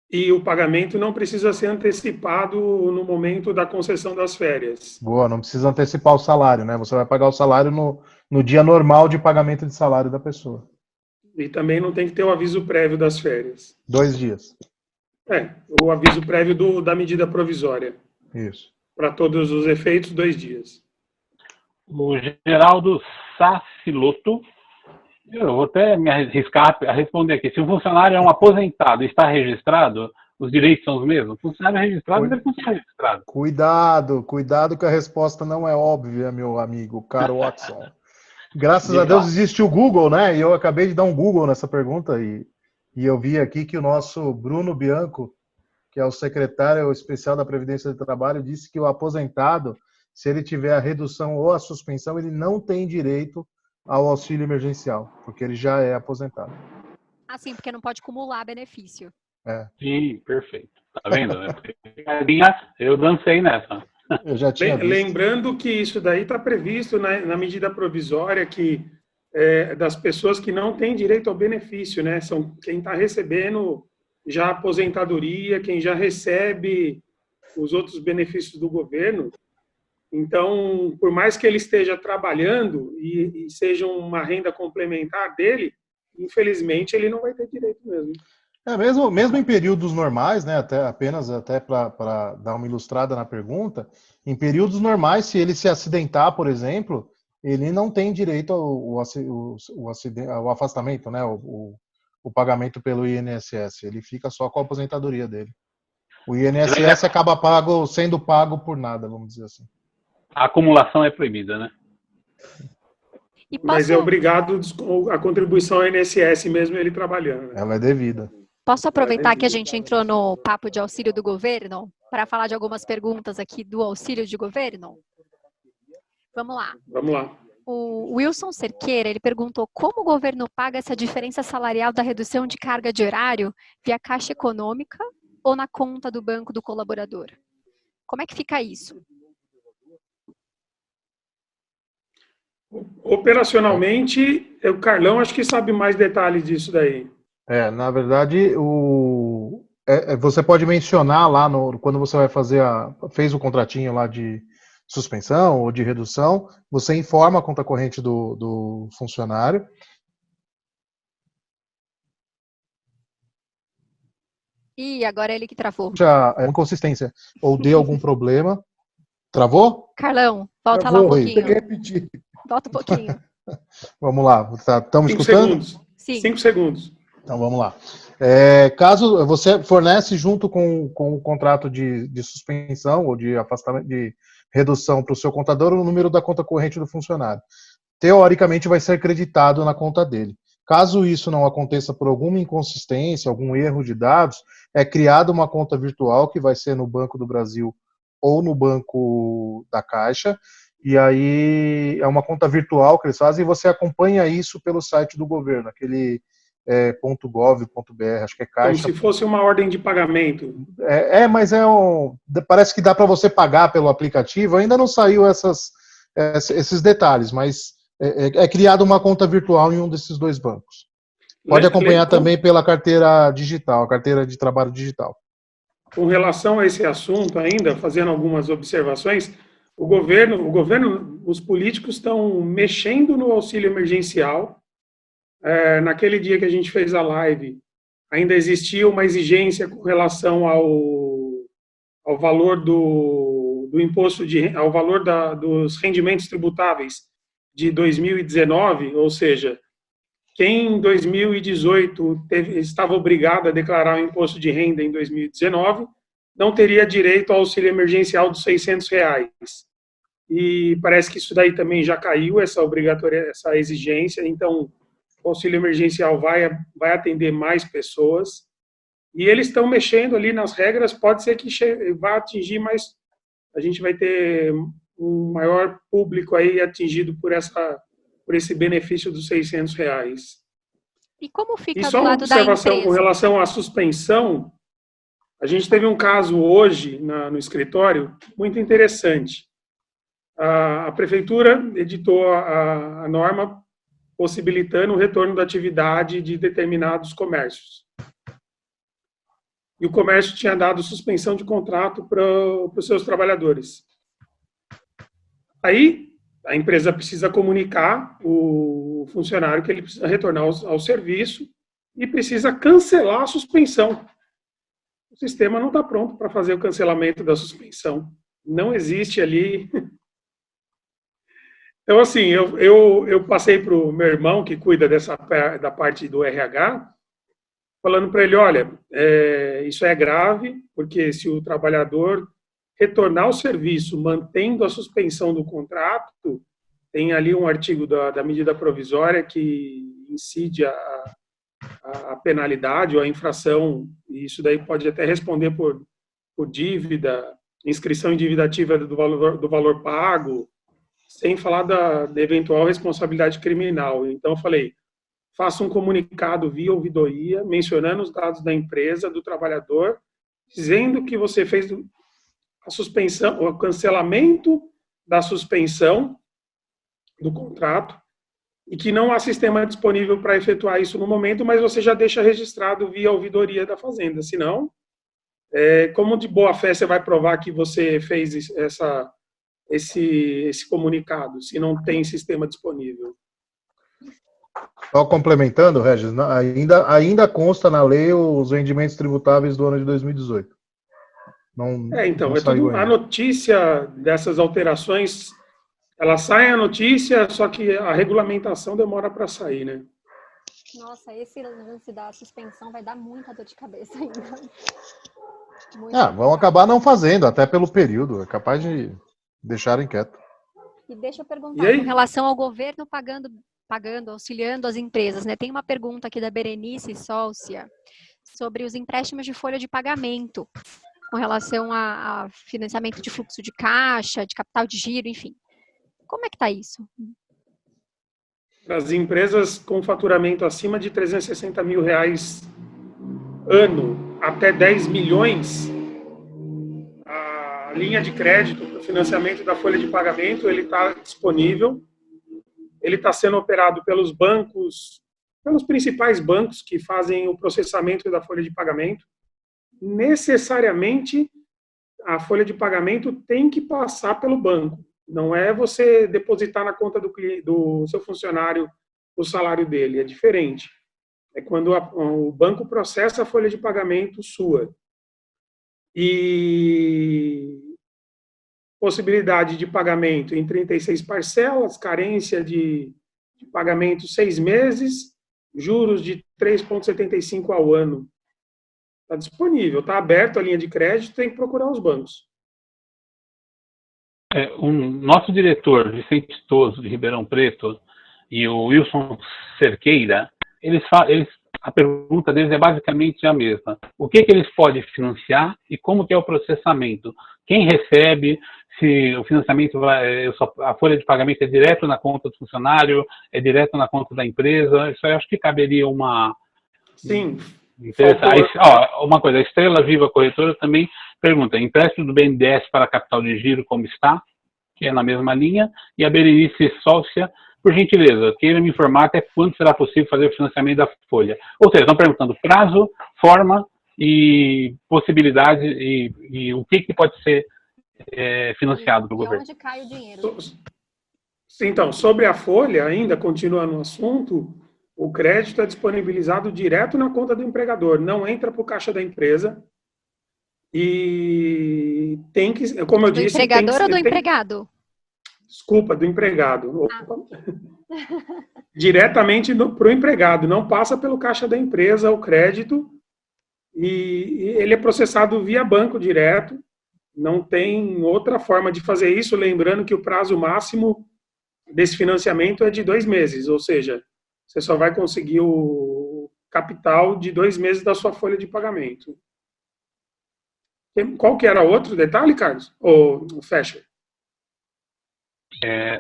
E o pagamento não precisa ser antecipado no momento da concessão das férias. Boa, não precisa antecipar o salário, né? Você vai pagar o salário no dia normal de pagamento de salário da pessoa. E também não tem que ter o aviso prévio das férias. 2 dias. O aviso prévio da medida provisória. Isso. Para todos os efeitos, 2 dias. O Geraldo Saciloto, eu vou até me arriscar a responder aqui. Se um funcionário é um aposentado e está registrado, os direitos são os mesmos? O funcionário registrado deve continuar registrado. Cuidado que a resposta não é óbvia, meu amigo, caro Watson. Graças a Deus existe o Google, né? E eu acabei de dar um Google nessa pergunta e eu vi aqui que o nosso Bruno Bianco, que é o secretário especial da Previdência do Trabalho, disse que o aposentado, se ele tiver a redução ou a suspensão, ele não tem direito ao auxílio emergencial, porque ele já é aposentado. Ah, sim, porque não pode acumular benefício. Sim, perfeito. Tá vendo? Eu dancei nessa. Eu já tinha visto. Lembrando que isso daí está previsto na medida provisória que das pessoas que não têm direito ao benefício, né? São quem está recebendo já a aposentadoria, quem já recebe os outros benefícios do governo. Então, por mais que ele esteja trabalhando e seja uma renda complementar dele, infelizmente ele não vai ter direito mesmo. Mesmo em períodos normais, né, apenas para dar uma ilustrada na pergunta, em períodos normais, se ele se acidentar, por exemplo, ele não tem direito ao afastamento, né, o pagamento pelo INSS, ele fica só com a aposentadoria dele. O INSS acaba sendo pago por nada, vamos dizer assim. A acumulação é proibida, né? Mas é obrigado a contribuição ao INSS mesmo ele trabalhando. Ela é devida. Posso aproveitar que a gente entrou no papo de auxílio do governo para falar de algumas perguntas aqui do auxílio de governo? Vamos lá. Vamos lá. O Wilson Cerqueira, ele perguntou como o governo paga essa diferença salarial da redução de carga de horário via Caixa Econômica ou na conta do banco do colaborador? Como é que fica isso? Operacionalmente, o Carlão acho que sabe mais detalhes disso daí. Na verdade, você pode mencionar lá, quando você vai fez o contratinho lá de suspensão ou de redução, você informa a conta corrente do funcionário. Ih, agora é ele que travou. Já é inconsistência ou dê algum problema. Travou? Carlão, volta lá um pouquinho. Tem que repetir. Volta um pouquinho. Vamos lá, estamos escutando? 5 segundos. Sim. 5 segundos. Então vamos lá. Caso você fornece junto com o contrato de suspensão ou de afastamento, de redução para o seu contador, o número da conta corrente do funcionário. Teoricamente vai ser creditado na conta dele. Caso isso não aconteça por alguma inconsistência, algum erro de dados, é criada uma conta virtual que vai ser no Banco do Brasil ou no Banco da Caixa, e aí é uma conta virtual que eles fazem e você acompanha isso pelo site do governo, aquele .gov.br, acho que é Caixa. Como se fosse uma ordem de pagamento. Mas parece que dá para você pagar pelo aplicativo, ainda não saiu esses detalhes, mas é criada uma conta virtual em um desses dois bancos. Pode acompanhar também pela carteira digital, a carteira de trabalho digital. Com relação a esse assunto ainda, fazendo algumas observações, o governo, os políticos estão mexendo no auxílio emergencial. Naquele dia que a gente fez a live, ainda existia uma exigência com relação ao valor do imposto ao valor dos rendimentos tributáveis de 2019, ou seja, quem em 2018 estava obrigado a declarar o imposto de renda em 2019 não teria direito ao auxílio emergencial dos R$600. E parece que isso daí também já caiu, essa exigência. Então, o auxílio emergencial vai atender mais pessoas. E eles estão mexendo ali nas regras, pode ser que vá atingir mais, a gente vai ter um maior público aí atingido por esse benefício dos R$600. E como fica do lado da empresa? E só uma observação com relação à suspensão, a gente teve um caso hoje no escritório muito interessante. A prefeitura editou a norma possibilitando o retorno da atividade de determinados comércios. E o comércio tinha dado suspensão de contrato para os seus trabalhadores. Aí, a empresa precisa comunicar o funcionário que ele precisa retornar ao serviço e precisa cancelar a suspensão. O sistema não está pronto para fazer o cancelamento da suspensão. Não existe ali. Então, assim, eu passei para o meu irmão, que cuida da parte do RH, falando para ele, olha, isso é grave, porque se o trabalhador retornar ao serviço mantendo a suspensão do contrato, tem ali um artigo da medida provisória que incide a penalidade ou a infração, e isso daí pode até responder por dívida, inscrição em dívida ativa do valor pago, sem falar da eventual responsabilidade criminal. Então, eu falei, faça um comunicado via ouvidoria, mencionando os dados da empresa, do trabalhador, dizendo que você fez a suspensão, o cancelamento da suspensão do contrato e que não há sistema disponível para efetuar isso no momento, mas você já deixa registrado via ouvidoria da Fazenda. Senão, como de boa fé você vai provar que você fez esse comunicado, se não tem sistema disponível? Só complementando, Regis, ainda consta na lei os rendimentos tributáveis do ano de 2018. Então, a notícia dessas alterações, ela sai a notícia, só que a regulamentação demora para sair, né? Nossa, esse lance da suspensão vai dar muita dor de cabeça ainda. Vão acabar não fazendo, até pelo período, é capaz de deixarem quieto. E deixa eu perguntar, em relação ao governo pagando, auxiliando as empresas, né? Tem uma pergunta aqui da Berenice Sócia sobre os empréstimos de folha de pagamento, com relação a financiamento de fluxo de caixa, de capital de giro, enfim. Como é que está isso? Para as empresas com faturamento acima de R$360 mil ano, até 10 milhões, a linha de crédito para o financiamento da folha de pagamento, ele está disponível. Ele está sendo operado pelos bancos, pelos principais bancos que fazem o processamento da folha de pagamento. Necessariamente, a folha de pagamento tem que passar pelo banco. Não é você depositar na conta do seu funcionário o salário dele, é diferente. É quando o banco processa a folha de pagamento sua. E possibilidade de pagamento em 36 parcelas, carência de pagamento 6 meses, juros de 3,75 ao ano. Está disponível, está aberto a linha de crédito, tem que procurar os bancos. O nosso diretor, Vicente Toso, de Ribeirão Preto, e o Wilson Cerqueira, a pergunta deles é basicamente a mesma. O que eles podem financiar e como que é o processamento? Quem recebe? Se o financiamento a folha de pagamento é direto na conta do funcionário, é direto na conta da empresa? Isso aí acho que caberia uma... Sim. Uma coisa, a Estrela Viva Corretora também pergunta, empréstimo do BNDES para capital de giro, como está? que é na mesma linha, e a Berenice Sócia, por gentileza, queira me informar até quando será possível fazer o financiamento da folha. Ou seja, estão perguntando prazo, forma e possibilidade e o que pode ser financiado pelo governo. E onde cai o dinheiro? Então, sobre a folha, ainda continuando no assunto, o crédito é disponibilizado direto na conta do empregador, não entra para o caixa da empresa. E tem que, como eu disse... Do empregador ou do empregado? Desculpa, do empregado. Diretamente para o empregado, não passa pelo caixa da empresa o crédito, e ele é processado via banco direto, não tem outra forma de fazer isso, lembrando que o prazo máximo desse financiamento é de 2 meses, ou seja, você só vai conseguir o capital de 2 meses da sua folha de pagamento. Qual que era outro detalhe, Carlos? Ou fecha?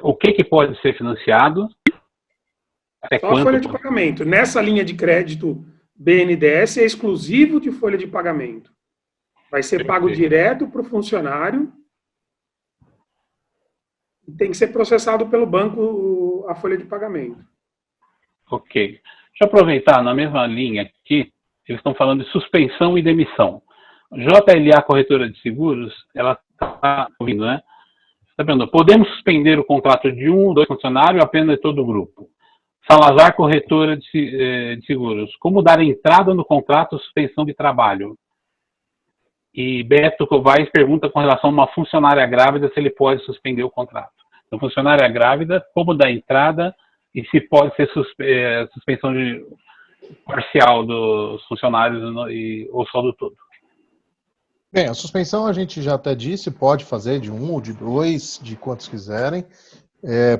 O que pode ser financiado? Até só a folha de pagamento. Nessa linha de crédito BNDES é exclusivo de folha de pagamento. Vai ser pago direto para o funcionário e tem que ser processado pelo banco a folha de pagamento. Ok. Deixa eu aproveitar, na mesma linha aqui, eles estão falando de suspensão e demissão. JLA Corretora de Seguros, ela está ouvindo, né? Está perguntando, podemos suspender o contrato de 1 ou 2 funcionários ou apenas de todo o grupo? Salazar Corretora de Seguros, como dar entrada no contrato suspensão de trabalho? E Beto Covais pergunta com relação a uma funcionária grávida se ele pode suspender o contrato. Então, funcionária grávida, como dar entrada e se pode ser suspensão parcial dos funcionários ou só do todo. Bem, a suspensão a gente já até disse, pode fazer de 1 ou de 2, de quantos quiserem.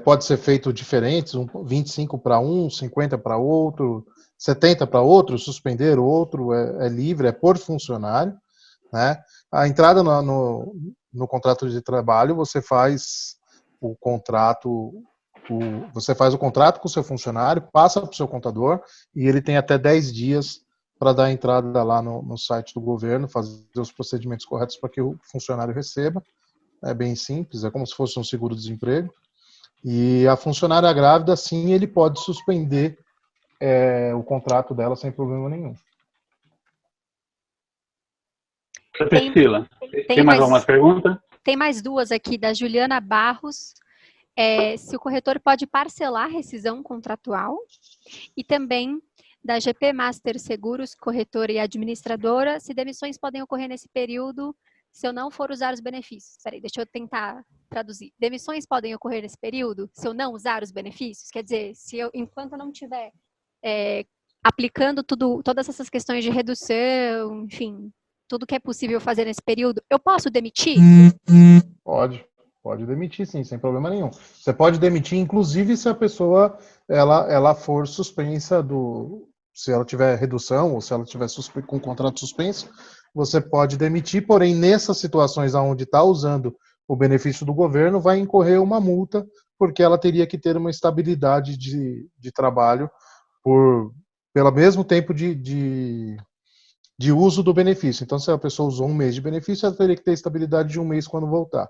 Pode ser feito diferentes, 25 para um, 50 para outro, 70 para outro, suspender o outro é livre, é por funcionário. Né? A entrada no contrato de trabalho, você faz o contrato com o seu funcionário, passa para o seu contador e ele tem até 10 dias para dar entrada lá no site do governo, fazer os procedimentos corretos para que o funcionário receba. É bem simples, é como se fosse um seguro-desemprego. E a funcionária grávida, sim, ele pode suspender o contrato dela sem problema nenhum. Priscila, tem mais alguma pergunta? Tem mais 2 aqui, da Juliana Barros. Se o corretor pode parcelar a rescisão contratual. E também da GP Master Seguros, corretora e administradora, se demissões podem ocorrer nesse período se eu não for usar os benefícios. Espera aí, deixa eu tentar traduzir. Demissões podem ocorrer nesse período se eu não usar os benefícios? Quer dizer, enquanto eu não estiver aplicando todas essas questões de redução, enfim, tudo que é possível fazer nesse período, eu posso demitir? Pode demitir, sim, sem problema nenhum. Você pode demitir, inclusive, se a pessoa ela for suspensa se ela tiver redução ou se ela tiver com o contrato suspenso, você pode demitir, porém, nessas situações onde está usando o benefício do governo, vai incorrer uma multa, porque ela teria que ter uma estabilidade de trabalho pelo mesmo tempo de uso do benefício. Então, se a pessoa usou 1 mês de benefício, ela teria que ter estabilidade de 1 mês quando voltar.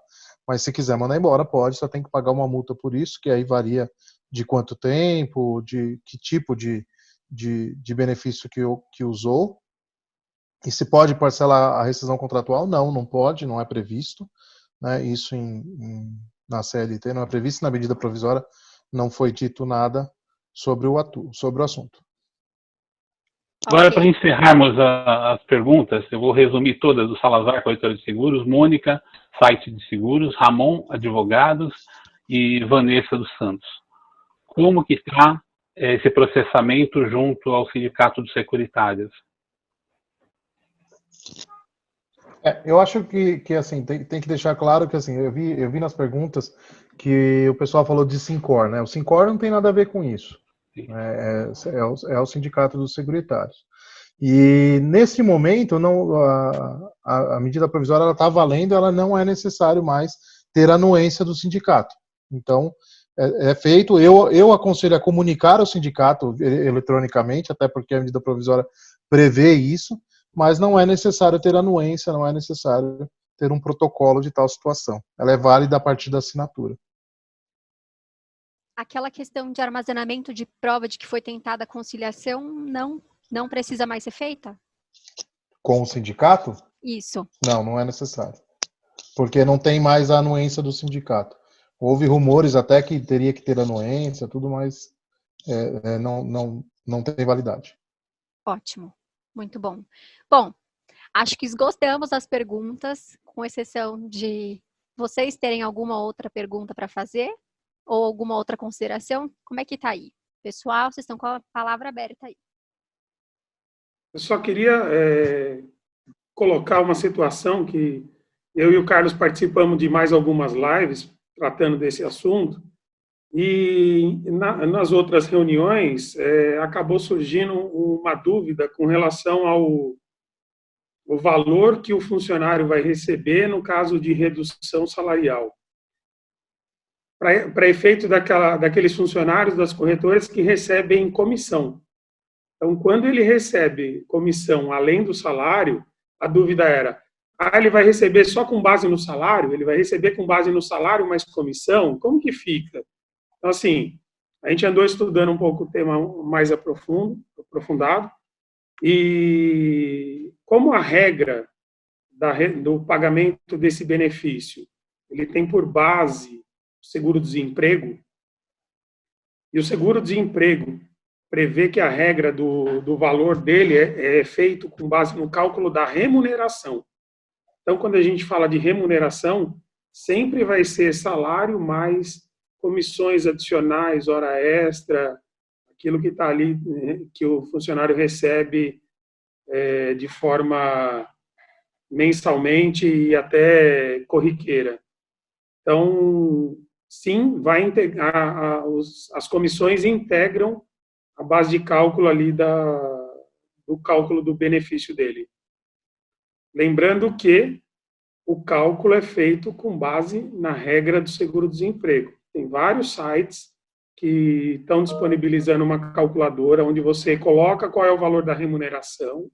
Mas se quiser mandar embora, pode, só tem que pagar uma multa por isso, que aí varia de quanto tempo, de que tipo de benefício que usou. E se pode parcelar a rescisão contratual? Não pode, não é previsto. Né? Isso na CLT não é previsto, na medida provisória não foi dito nada sobre o assunto. Agora, para encerrarmos as perguntas, eu vou resumir todas do Salazar, Corretora de Seguros, Mônica, Site de Seguros, Ramon, Advogados e Vanessa dos Santos. Como que está esse processamento junto ao Sindicato dos Securitários? Eu acho que assim, tem que deixar claro que assim, eu vi nas perguntas que o pessoal falou de Sincor, né? O Sincor não tem nada a ver com isso. É o Sindicato dos Seguritários. E nesse momento, a medida provisória está valendo, ela não é necessário mais ter anuência do sindicato. Então, é feito, eu aconselho a comunicar ao sindicato eletronicamente, até porque a medida provisória prevê isso, mas não é necessário ter anuência, não é necessário ter um protocolo de tal situação. Ela é válida a partir da assinatura. Aquela questão de armazenamento de prova de que foi tentada a conciliação não precisa mais ser feita? Com o sindicato? Isso. Não é necessário. Porque não tem mais a anuência do sindicato. Houve rumores até que teria que ter anuência, tudo, mas não tem validade. Ótimo. Muito bom. Bom, acho que esgotamos as perguntas, com exceção de vocês terem alguma outra pergunta para fazer ou alguma outra consideração. Como é que está aí? Pessoal, vocês estão com a palavra aberta aí. Eu só queria colocar uma situação que eu e o Carlos participamos de mais algumas lives tratando desse assunto, e nas outras reuniões acabou surgindo uma dúvida com relação ao valor que o funcionário vai receber no caso de redução salarial. Para efeito daqueles funcionários das corretoras que recebem comissão. Então, quando ele recebe comissão além do salário, a dúvida era, ele vai receber só com base no salário? Ele vai receber com base no salário mais comissão? Como que fica? Então, assim, a gente andou estudando um pouco o tema mais aprofundado, e como a regra do pagamento desse benefício, ele tem por base o seguro-desemprego, e o seguro-desemprego prevê que a regra do valor dele é feito com base no cálculo da remuneração. Então, quando a gente fala de remuneração, sempre vai ser salário mais comissões adicionais, hora extra, aquilo que está ali, que o funcionário recebe de forma mensalmente e até corriqueira. Então, sim, vai integrar, as comissões integram a base de cálculo ali do cálculo do benefício dele. Lembrando que o cálculo é feito com base na regra do seguro-desemprego. Tem vários sites que estão disponibilizando uma calculadora onde você coloca qual é o valor da remuneração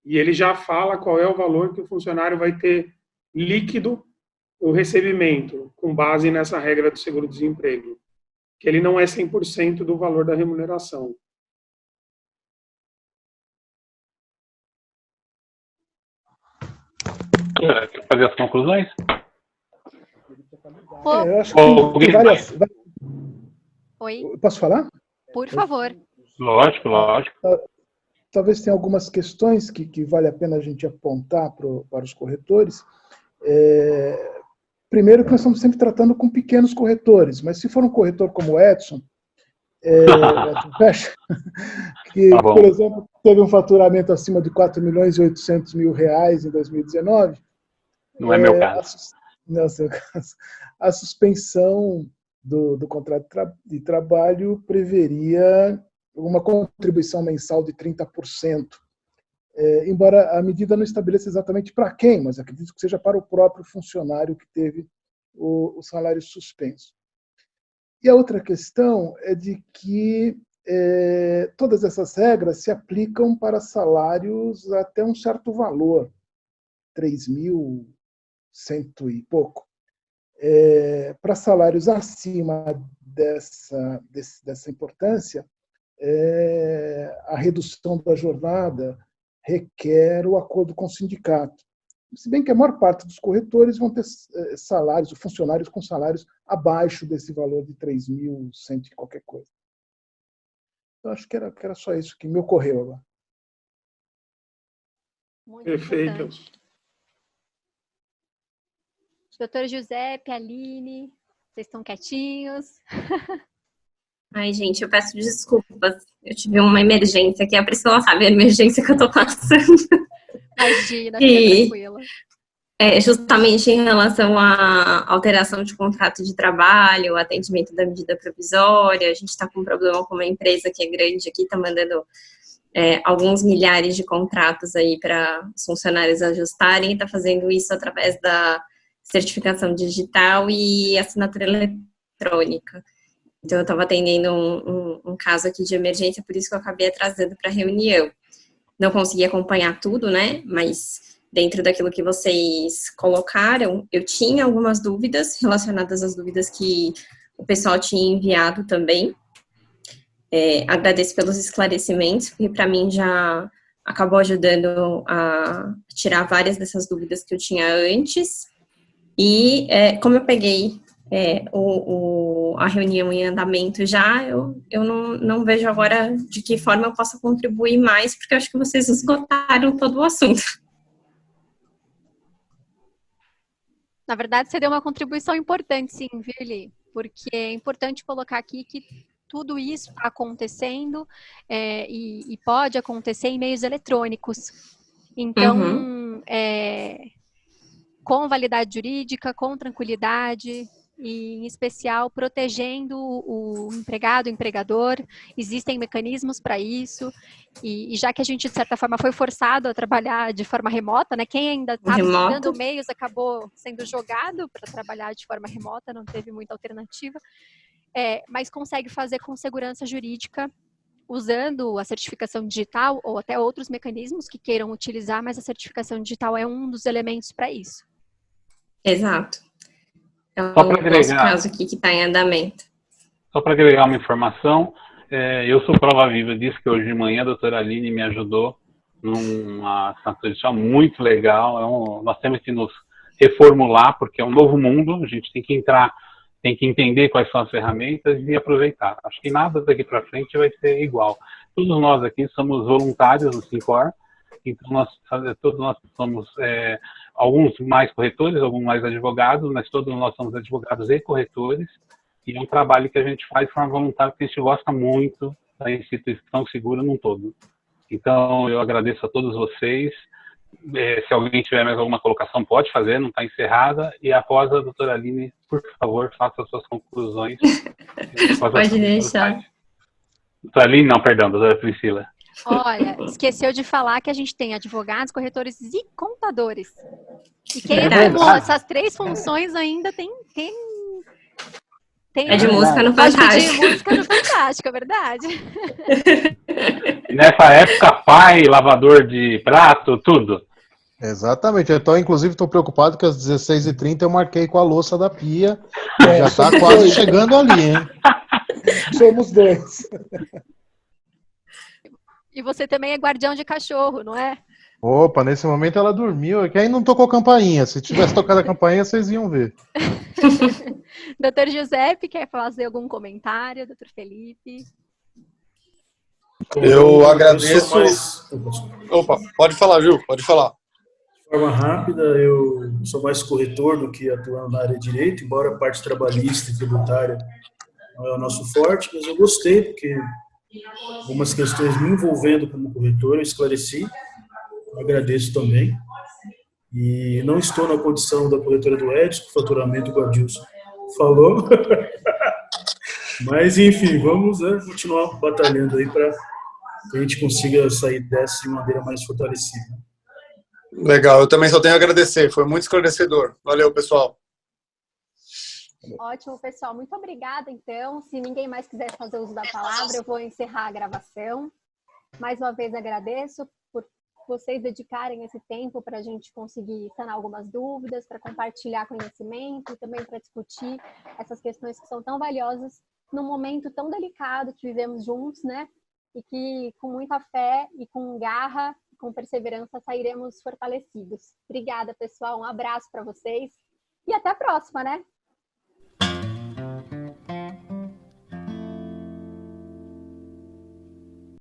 e ele já fala qual é o valor que o funcionário vai ter líquido o recebimento, com base nessa regra do seguro-desemprego, que ele não é 100% do valor da remuneração. Quer fazer as conclusões? Eu acho que tem várias... Oi? Posso falar? Por favor. Lógico. Talvez tenha algumas questões que vale a pena a gente apontar para os corretores. Primeiro que nós estamos sempre tratando com pequenos corretores, mas se for um corretor como o Edson Fecha, que, por exemplo, teve um faturamento acima de 4.800.000 reais em 2019. Não é meu caso. Não é seu caso. A suspensão do contrato de trabalho preveria uma contribuição mensal de 30%. Embora a medida não estabeleça exatamente para quem, mas acredito que seja para o próprio funcionário que teve o salário suspenso. E a outra questão é de que todas essas regras se aplicam para salários até um certo valor, 3.100 e pouco. Para salários acima dessa importância, a redução da jornada requer o acordo com o sindicato. Se bem que a maior parte dos corretores vão ter salários, funcionários com salários abaixo desse valor de 3.100 e qualquer coisa. Então, acho que era só isso que me ocorreu agora. Muito Perfeito. importante. Doutor Giuseppe, Aline, vocês estão quietinhos? Ai, gente, eu peço desculpas. Eu tive uma emergência aqui. A Priscila sabe a emergência que eu tô passando. Imagina, fica tranquila. Justamente em relação à alteração de contrato de trabalho, atendimento da medida provisória, a gente está com um problema com uma empresa que é grande aqui, está mandando alguns milhares de contratos aí para os funcionários ajustarem, está fazendo isso através da certificação digital e assinatura eletrônica. Então, eu estava atendendo um caso aqui de emergência, por isso que eu acabei atrasando para a reunião. Não consegui acompanhar tudo, né, mas dentro daquilo que vocês colocaram, eu tinha algumas dúvidas relacionadas às dúvidas que o pessoal tinha enviado também. Agradeço pelos esclarecimentos, porque para mim já acabou ajudando a tirar várias dessas dúvidas que eu tinha antes. E como eu peguei a reunião em andamento já, eu não vejo agora de que forma eu possa contribuir mais, porque eu acho que vocês esgotaram todo o assunto. Na verdade, você deu uma contribuição importante, sim, viu, Eli? Porque é importante colocar aqui que tudo isso está acontecendo e pode acontecer em meios eletrônicos. Então, com validade jurídica, com tranquilidade e, em especial, protegendo o empregado, o empregador. Existem mecanismos para isso. E já que a gente, de certa forma, foi forçado a trabalhar de forma remota, né? Quem ainda estava estudando meios acabou sendo jogado para trabalhar de forma remota, não teve muita alternativa. Mas consegue fazer com segurança jurídica, usando a certificação digital ou até outros mecanismos que queiram utilizar, mas a certificação digital é um dos elementos para isso. Exato. É o nosso caso aqui que está em andamento. Só para agregar uma informação, eu sou prova viva disso, que hoje de manhã a doutora Aline me ajudou numa assinatura digital muito legal. Nós temos que nos reformular, porque é um novo mundo, a gente tem que entrar, tem que entender quais são as ferramentas e aproveitar. Acho que nada daqui para frente vai ser igual. Todos nós aqui somos voluntários do Sincor, então todos nós somos, alguns mais corretores, alguns mais advogados, mas todos nós somos advogados e corretores, e é um trabalho que a gente faz de forma voluntária, porque a gente gosta muito da instituição segura num todo. Então, eu agradeço a todos vocês. Se alguém tiver mais alguma colocação, pode fazer, não está encerrada. E após a doutora Aline, por favor, faça as suas conclusões. Pode deixar. Doutora Aline, não, perdão, doutora Priscila. Olha, esqueceu de falar que a gente tem advogados, corretores e contadores. E quem arrumou essas 3 funções ainda tem de música no Fantástico. De música no Fantástico, é verdade. E nessa época, pai, lavador de prato, tudo. Exatamente. Então, inclusive, estou preocupado que às 16h30 eu marquei com a louça da pia. Já está quase chegando ali, hein? Somos 2. E você também é guardião de cachorro, não é? Opa, nesse momento ela dormiu, que aí não tocou campainha. Se tivesse tocado a campainha, vocês iam ver. Doutor Giuseppe, quer fazer algum comentário? Doutor Felipe? Eu agradeço. Opa, pode falar, Gil, pode falar. De forma rápida, eu sou mais corretor do que atuando na área de direito, embora a parte trabalhista e tributária não é o nosso forte, mas eu gostei, porque algumas questões me envolvendo como corretor, eu esclareci, eu agradeço também. E não estou na condição da corretora do Edson, o faturamento que o Adilson falou. Mas, enfim, vamos continuar batalhando aí para que a gente consiga sair dessa de maneira mais fortalecida. Legal, eu também só tenho a agradecer, foi muito esclarecedor. Valeu, pessoal. Ótimo, pessoal. Muito obrigada, então. Se ninguém mais quiser fazer uso da palavra, eu vou encerrar a gravação. Mais uma vez agradeço por vocês dedicarem esse tempo para a gente conseguir sanar algumas dúvidas, para compartilhar conhecimento e também para discutir essas questões que são tão valiosas num momento tão delicado que vivemos juntos, né? E que com muita fé e com garra, com perseverança, sairemos fortalecidos. Obrigada, pessoal. Um abraço para vocês e até a próxima, né?